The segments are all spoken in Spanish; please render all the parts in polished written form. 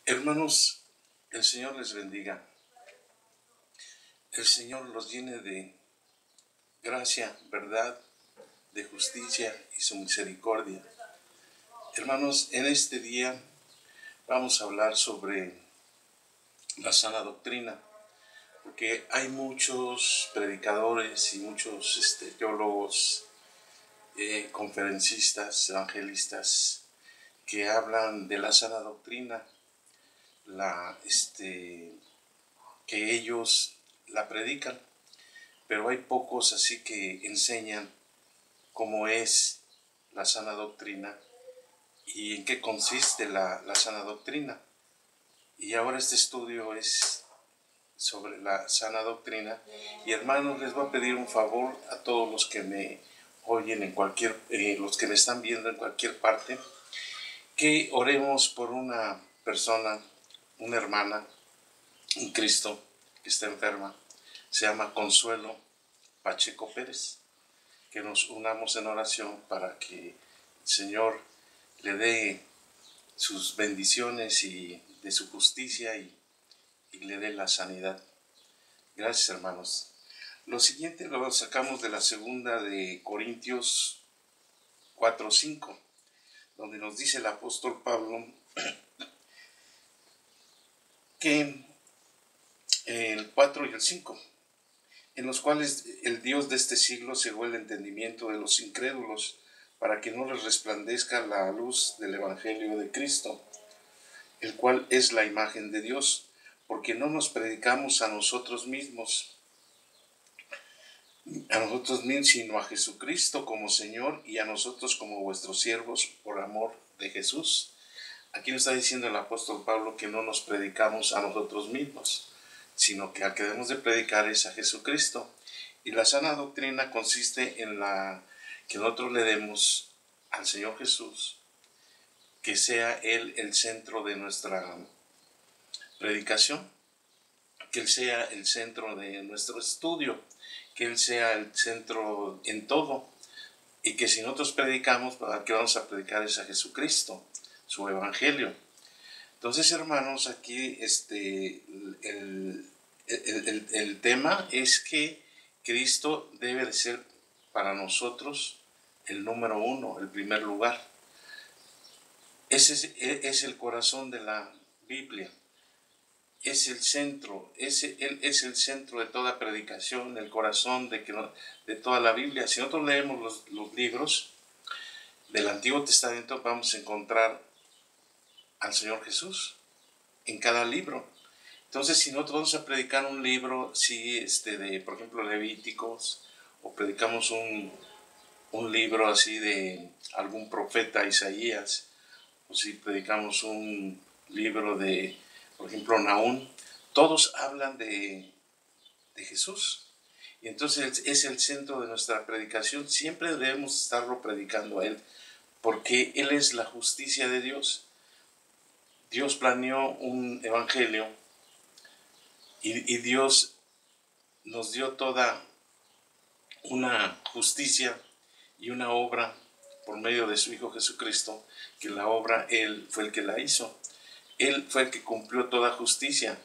Hermanos, el Señor les bendiga. El Señor los llene de gracia, verdad, de justicia y su misericordia. Hermanos, en este día vamos a hablar sobre la sana doctrina, porque hay muchos predicadores y muchos teólogos, conferencistas, evangelistas, que hablan de la sana doctrina, que ellos la predican, pero hay pocos así que enseñan cómo es la sana doctrina y en qué consiste la sana doctrina. Y ahora este estudio es sobre la sana doctrina. Y hermanos, les voy a pedir un favor a todos los que me oyen en los que me están viendo en cualquier parte, que oremos por una persona, una hermana en Cristo que está enferma. Se llama Consuelo Pacheco Pérez. Que nos unamos en oración para que el Señor le dé sus bendiciones y de su justicia y le dé la sanidad. Gracias, hermanos. Lo siguiente lo sacamos de la segunda de Corintios 4:5, donde nos dice el apóstol Pablo que el 4 y el 5, en los cuales el Dios de este siglo cegó el entendimiento de los incrédulos, para que no les resplandezca la luz del Evangelio de Cristo, el cual es la imagen de Dios, porque no nos predicamos a nosotros mismos, sino a Jesucristo como Señor y a nosotros como vuestros siervos por amor de Jesús. Aquí nos está diciendo el apóstol Pablo que no nos predicamos a nosotros mismos, sino que al que debemos de predicar es a Jesucristo. Y la sana doctrina consiste en que nosotros le demos al Señor Jesús, que sea Él el centro de nuestra predicación, que Él sea el centro de nuestro estudio, que Él sea el centro en todo, y que si nosotros predicamos, ¿a qué vamos a predicar? Es a Jesucristo, su Evangelio. Entonces, hermanos, aquí el tema es que Cristo debe de ser para nosotros el número uno, el primer lugar. Ese es el corazón de la Biblia. Es el centro, Él es el centro de toda predicación, el corazón de toda la Biblia. Si nosotros leemos los libros del Antiguo Testamento, vamos a encontrar al Señor Jesús en cada libro. Entonces, si nosotros vamos a predicar un libro, por ejemplo, Levíticos, o predicamos un libro así de algún profeta, Isaías, o si predicamos un libro de, por ejemplo, Nahum, todos hablan de Jesús. Y entonces es el centro de nuestra predicación. Siempre debemos estarlo predicando a Él, porque Él es la justicia de Dios. Dios planeó un evangelio y Dios nos dio toda una justicia y una obra por medio de su Hijo Jesucristo, que la obra Él fue el que la hizo. Él fue el que cumplió toda justicia.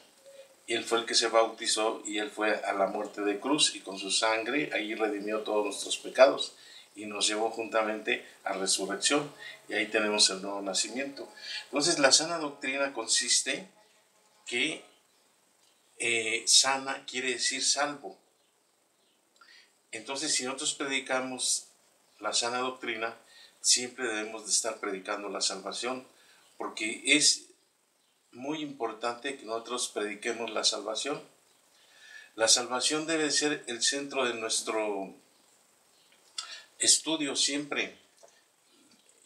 Él fue el que se bautizó y Él fue a la muerte de cruz, y con su sangre ahí redimió todos nuestros pecados y nos llevó juntamente a resurrección, y ahí tenemos el nuevo nacimiento. Entonces, la sana doctrina consiste que sana quiere decir salvo. Entonces, si nosotros predicamos la sana doctrina, siempre debemos de estar predicando la salvación, porque es muy importante que nosotros prediquemos la salvación. La salvación debe ser el centro de nuestro estudio siempre.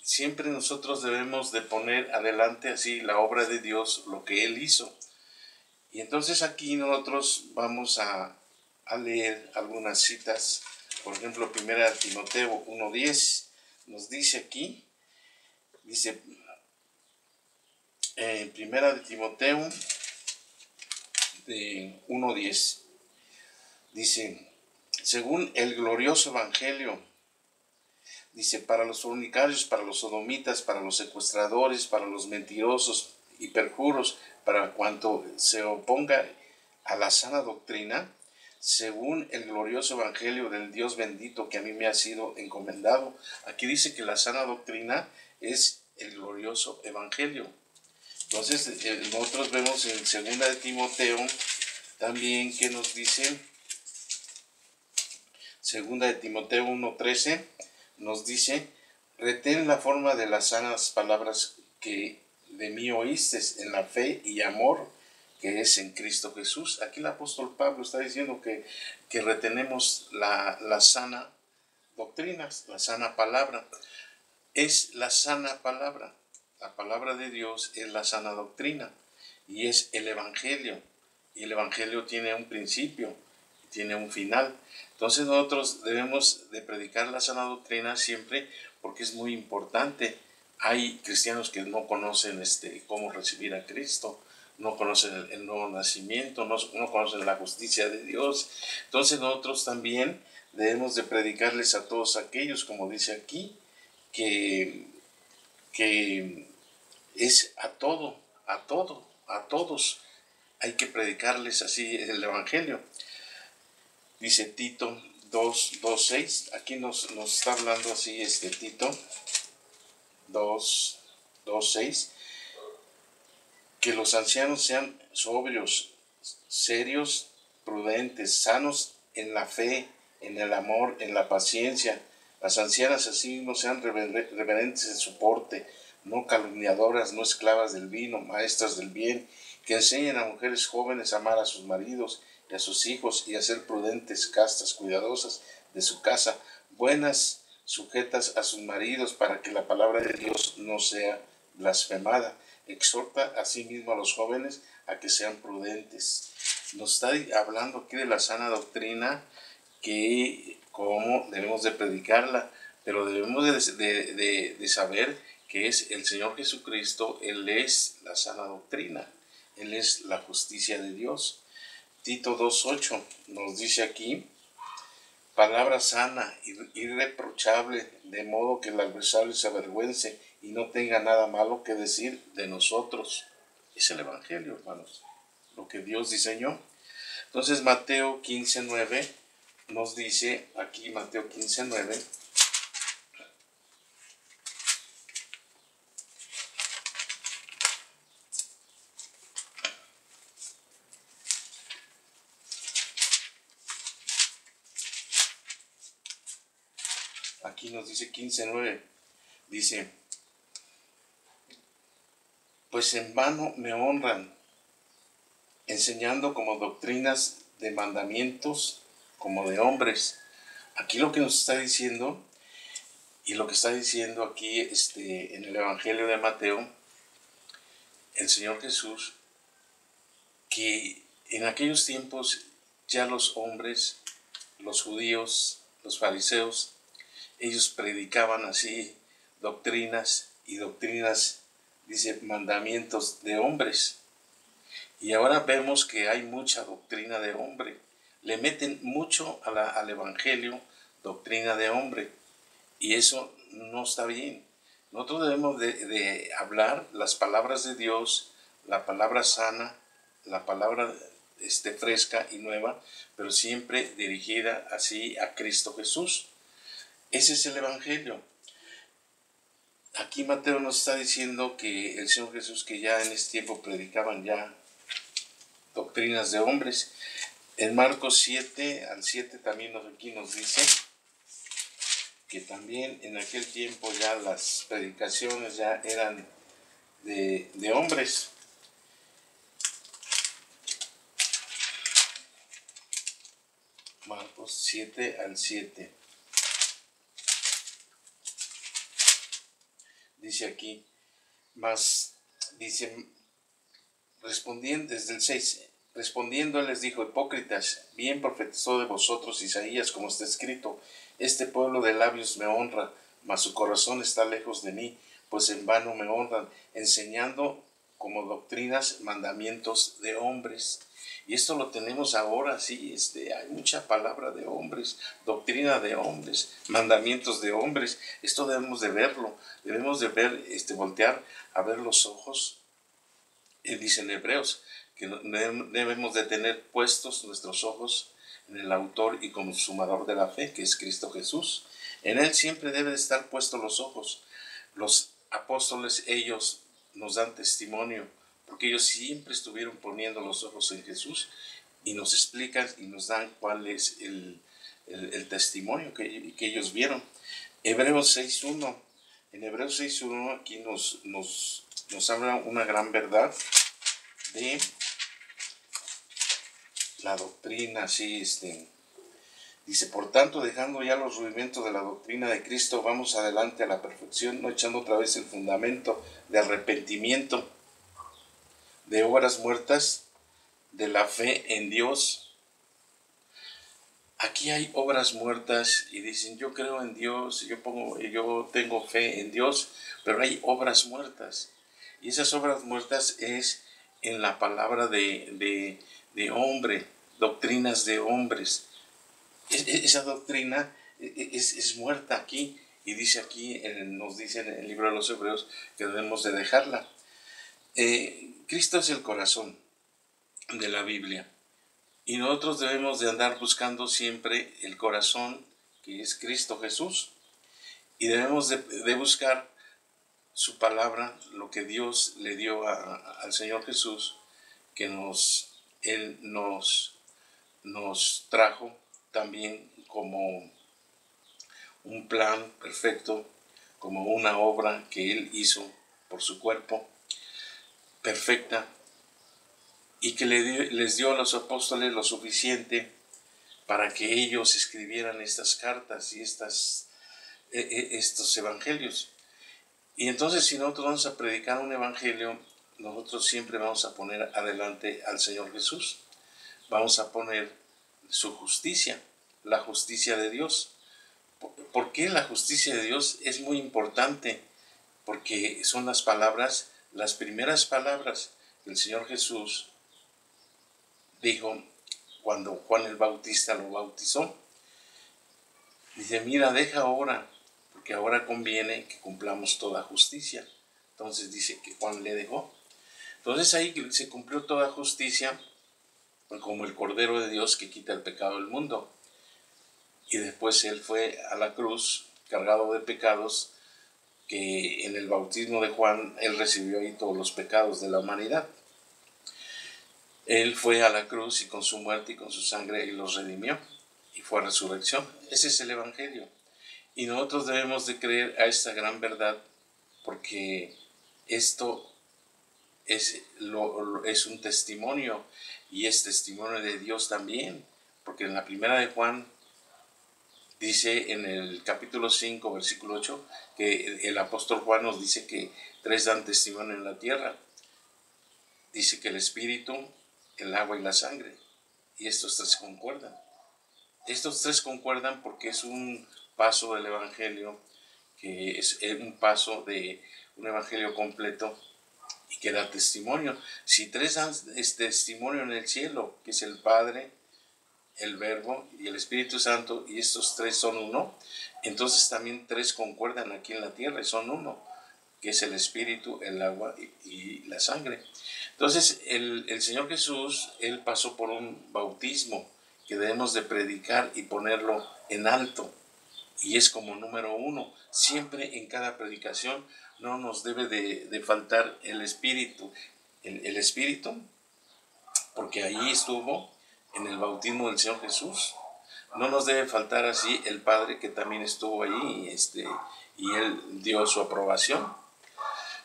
Siempre nosotros debemos de poner adelante así la obra de Dios, lo que Él hizo. Y entonces aquí nosotros vamos a leer algunas citas. Por ejemplo, 1 Timoteo 1:10 nos dice aquí, dice, 1 Timoteo 1:10, dice, según el glorioso evangelio, dice, para los fornicarios, para los sodomitas, para los secuestradores, para los mentirosos y perjuros para cuanto se oponga a la sana doctrina, según el glorioso evangelio del Dios bendito que a mí me ha sido encomendado. Aquí dice que la sana doctrina es el glorioso evangelio. Entonces, nosotros vemos en 2 de Timoteo también que nos dice, 2 de Timoteo 1:13, nos dice: retén la forma de las sanas palabras que de mí oíste en la fe y amor que es en Cristo Jesús. Aquí el apóstol Pablo está diciendo que retenemos la sana doctrina, la sana palabra. Es la sana palabra. La palabra de Dios es la sana doctrina y es el evangelio. Y el evangelio tiene un principio, tiene un final. Entonces nosotros debemos de predicar la sana doctrina siempre, porque es muy importante. Hay cristianos que no conocen cómo recibir a Cristo, no conocen el nuevo nacimiento, no conocen la justicia de Dios. Entonces nosotros también debemos de predicarles a todos aquellos, como dice aquí, que es a todos. Hay que predicarles así el evangelio. Dice Tito 2:6, aquí nos está hablando así Tito 2:6, que los ancianos sean sobrios, serios, prudentes, sanos en la fe, en el amor, en la paciencia. Las ancianas asimismo sean reverentes en su porte, no calumniadoras, no esclavas del vino, maestras del bien, que enseñen a mujeres jóvenes a amar a sus maridos y a sus hijos, y a ser prudentes, castas, cuidadosas de su casa, buenas, sujetas a sus maridos, para que la palabra de Dios no sea blasfemada. Exhorta asimismo a los jóvenes a que sean prudentes. Nos está hablando aquí de la sana doctrina, que cómo debemos de predicarla, pero debemos de saber que es el Señor Jesucristo. Él es la sana doctrina, Él es la justicia de Dios. Tito 2:8 nos dice aquí: palabra sana, irreprochable, de modo que el adversario se avergüence y no tenga nada malo que decir de nosotros. Es el evangelio, hermanos, lo que Dios diseñó. Entonces Mateo 15:9 nos dice, aquí Mateo 15:9, aquí nos dice 15:9, dice: pues en vano me honran, enseñando como doctrinas de mandamientos, como de hombres. Aquí lo que nos está diciendo, y lo que está diciendo aquí en el Evangelio de Mateo, el Señor Jesús, que en aquellos tiempos ya los hombres, los judíos, los fariseos, ellos predicaban así doctrinas, dice, mandamientos de hombres. Y ahora vemos que hay mucha doctrina de hombre. Le meten mucho al evangelio doctrina de hombre. Y eso no está bien. Nosotros debemos de hablar las palabras de Dios, la palabra sana, la palabra fresca y nueva, pero siempre dirigida así a Cristo Jesús. Ese es el evangelio. Aquí Mateo nos está diciendo que el Señor Jesús, que ya en este tiempo predicaban ya doctrinas de hombres. En Marcos 7:7 también aquí nos dice que también en aquel tiempo ya las predicaciones ya eran de hombres. Marcos 7:7. Dice aquí, respondiendo desde el 6, respondiendo él les dijo: hipócritas, bien profetizó de vosotros Isaías, como está escrito: este pueblo de labios me honra, mas su corazón está lejos de mí, pues en vano me honran, enseñando como doctrinas mandamientos de hombres. Y esto lo tenemos ahora, sí, hay mucha palabra de hombres, doctrina de hombres, mandamientos de hombres. Esto debemos de verlo, debemos de ver, voltear a ver los ojos dice en Hebreos que debemos de tener puestos nuestros ojos en el autor y consumador de la fe, que es Cristo Jesús. En Él siempre deben de estar puestos los ojos. Los apóstoles, ellos nos dan testimonio, porque ellos siempre estuvieron poniendo los ojos en Jesús y nos explican y nos dan cuál es el testimonio que ellos vieron. Hebreos 6.1. En Hebreos 6.1 aquí nos habla una gran verdad de la doctrina, así dice, por tanto, dejando ya los rudimentos de la doctrina de Cristo, vamos adelante a la perfección, no echando otra vez el fundamento de arrepentimiento, de obras muertas, de la fe en Dios. Aquí hay obras muertas y dicen, yo creo en Dios, yo tengo fe en Dios, pero hay obras muertas. Y esas obras muertas es en la palabra de hombre, doctrinas de hombres. Esa doctrina es muerta aquí, y dice aquí, nos dice en el libro de los Hebreos que debemos de dejarla. Cristo es el corazón de la Biblia, y nosotros debemos de andar buscando siempre el corazón, que es Cristo Jesús, y debemos de buscar su palabra, lo que Dios le dio al Señor Jesús, que Él nos trajo también como un plan perfecto, como una obra que Él hizo por su cuerpo, perfecta, y que les dio a los apóstoles lo suficiente para que ellos escribieran estas cartas y estos evangelios. Y entonces, si nosotros vamos a predicar un evangelio, nosotros siempre vamos a poner adelante al Señor Jesús. Vamos a poner su justicia, la justicia de Dios. ¿Por qué la justicia de Dios es muy importante? Porque son las primeras palabras que el Señor Jesús dijo cuando Juan el Bautista lo bautizó. Dice, mira, deja ahora, porque ahora conviene que cumplamos toda justicia. Entonces dice que Juan le dejó. Entonces ahí se cumplió toda justicia, como el Cordero de Dios que quita el pecado del mundo. Y después Él fue a la cruz cargado de pecados, que en el bautismo de Juan Él recibió ahí todos los pecados de la humanidad. Él fue a la cruz y con su muerte y con su sangre Él los redimió, y fue a resurrección. Ese es el evangelio. Y nosotros debemos de creer a esta gran verdad, porque esto es un testimonio, y es testimonio de Dios también, porque en la primera de Juan dice en el capítulo 5, versículo 8, que el apóstol Juan nos dice que tres dan testimonio en la tierra. Dice que el espíritu, el agua y la sangre, y estos tres concuerdan. Estos tres concuerdan porque es un paso del evangelio, que es un paso de un evangelio completo y que da testimonio. Si tres dan testimonio en el cielo, que es el Padre, el Verbo y el Espíritu Santo, y estos tres son uno, entonces también tres concuerdan aquí en la tierra y son uno, que es el Espíritu, el agua y la sangre. Entonces el Señor Jesús, Él pasó por un bautismo que debemos de predicar y ponerlo en alto, y es como número uno. Siempre en cada predicación no nos debe de faltar el Espíritu, el Espíritu, porque allí estuvo en el bautismo del Señor Jesús. No nos debe faltar así el Padre, que también estuvo allí, y Él dio su aprobación.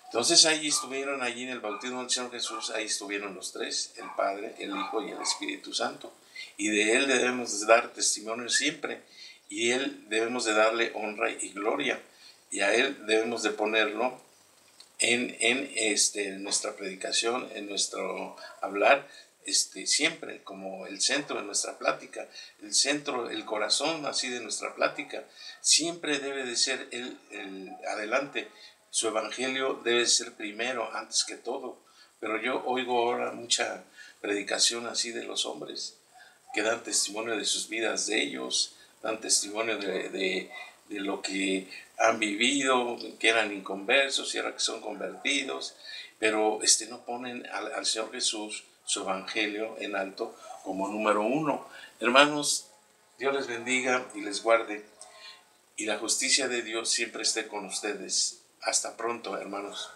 Entonces allí en el bautismo del Señor Jesús, ahí estuvieron los tres, el Padre, el Hijo y el Espíritu Santo. Y de Él debemos de dar testimonio siempre, y Él debemos de darle honra y gloria, y a Él debemos de ponerlo en nuestra predicación, en nuestro hablar, siempre como el centro de nuestra plática, el centro, el corazón así de nuestra plática. Siempre debe de ser el adelante. Su evangelio debe ser primero, antes que todo. Pero yo oigo ahora mucha predicación así de los hombres, que dan testimonio de sus vidas de ellos, dan testimonio de lo que han vivido, que eran inconversos y ahora que son convertidos, pero no ponen al Señor Jesús, su evangelio en alto como número uno. Hermanos, Dios les bendiga y les guarde, y la justicia de Dios siempre esté con ustedes. Hasta pronto, hermanos.